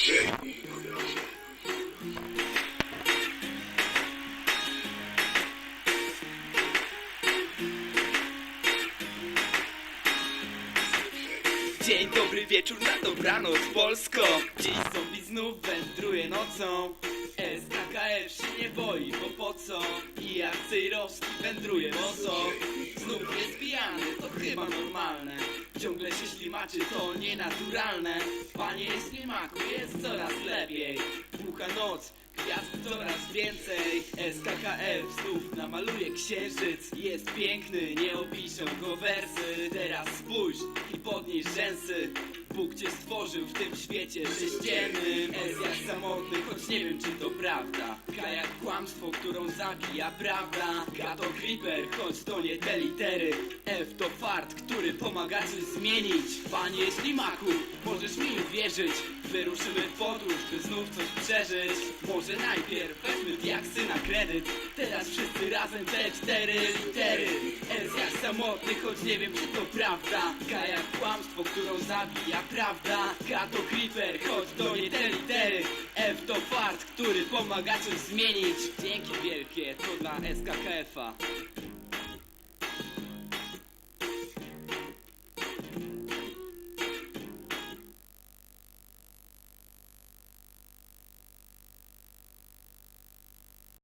Dzień dobry, wieczór, na dobranoc, Polsko. Dziś zombie znów wędruje nocą. SKKF się nie boi, bo po co? I jak Cejrowski wędruje boso. Znów jest pijany, to chyba normalne. Ciągle się ślimaczy, to nienaturalne. Panie ślimaku, jest coraz lepiej. Długa noc, gwiazd coraz więcej. SKKF znów namaluje księżyc. Jest piękny, nie opiszą go wersy. Teraz spójrz i podnieś rzęsy. Bóg cię stworzył w tym świecie sześciennym. S jak samotny, choć nie wiem czy to prawda. K jak kłamstwo, którą zabija prawda. K to creeper, choć to nie te litery. F to fart, który pomaga coś zmienić. Panie ślimaku, możesz mi uwierzyć. Wyruszymy w podróż, by znów coś przeżyć. Może najpierw weźmy diaksy na kredyt. Teraz wszyscy razem te 4 litery. S jak samotny, choć nie wiem czy to prawda. K jak kłamstwo, którą zabija prawda. K to creeper, choć to nie te litery. F to fart, który pomaga coś zmienić. Dzięki wielkie, to dla SKKF-a.